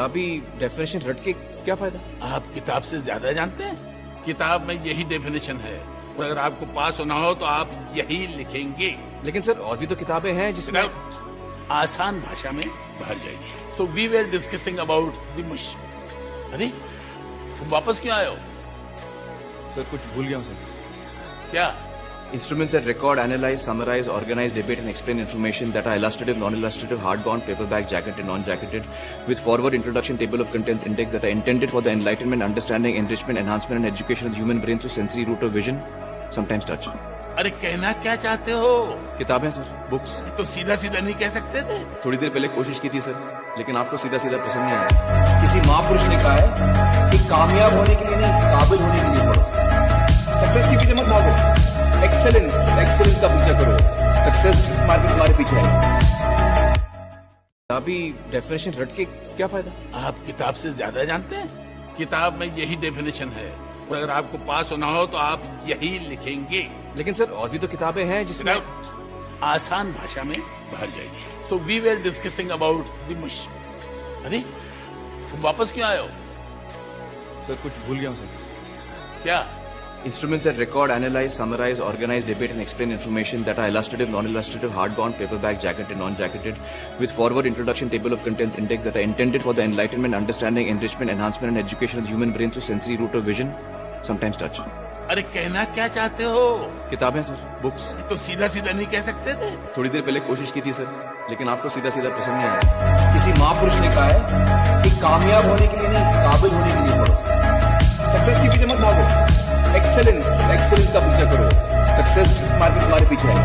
अभी डेफिनेशन रट के क्या फायदा? आप किताब से ज्यादा जानते हैं। किताब में यही डेफिनेशन है और अगर आपको पास होना हो तो आप यही लिखेंगे। लेकिन सर और भी तो किताबें हैं जिसमें आसान भाषा में बाहर जाइए। So we were discussing about the mush. अरे तुम वापस क्यों आए हो? सर कुछ भूल गया हूँ सर। क्या? Instruments that record, analyze, summarize, organize, debate and explain information that are illustrative, non-illustrative, hardbound, paperback, jacketed, non-jacketed, with forward introduction, table of contents, index that are intended for the enlightenment, understanding, enrichment, enhancement and education of the human brain through sensory route of vision, sometimes touch. अरे कहना क्या चाहते हो? किताबें sir, books. तो सीधा सीधा नहीं कह सकते थे? थोड़ी देर पहले कोशिश की थी सर, लेकिन आपको सीधा सीधा पसंद नहीं आया। किसी महापुरुष ने कहा है कि कामयाब होने के लिए नहीं, काबिल होने के लिए पढ़ो। सक्सेस के पीछे मत भागो, एक्सेलेंस का पीछा करो। सक्सेस मार्केट तुम्हारे पीछे है। अभी डेफिनेशन रट के क्या फायदा? आप किताब से ज्यादा जानते हैं। किताब में यही डेफिनेशन है और अगर आपको पास होना हो तो आप यही लिखेंगे। लेकिन सर और भी तो किताबें हैं जिसमें आसान भाषा में बाहर जाइए। So we were discussing about the mush. अरे तुम वापस क्यों आए हो? सर कुछ भूल गया हूँ सर। क्या? Instruments that record, analyze, summarize, organize, debate and explain information that are illustrative, non-illustrative, hardbound, paperback, jacketed, non-jacketed, with forward introduction, table of contents, index that are intended for the enlightenment, understanding, enrichment, enhancement and education of the human brain through sensory route of vision, sometimes touch. अरे कहना क्या चाहते हो? किताबें sir, books. तो सीधा सीधा नहीं कह सकते थे? थोड़ी देर पहले कोशिश की थी सर, लेकिन आपको सीधा सीधा पसंद नहीं आया। किसी महापुरुष ने कहा है कि कामयाब होने के लिए नहीं, काबिल होने के लिए पढ़ो। सक्सेस के पीछे मत भागो, एक्सेलेंस का पीछा करो। सक्सेस मार्केट तुम्हारे पीछे है।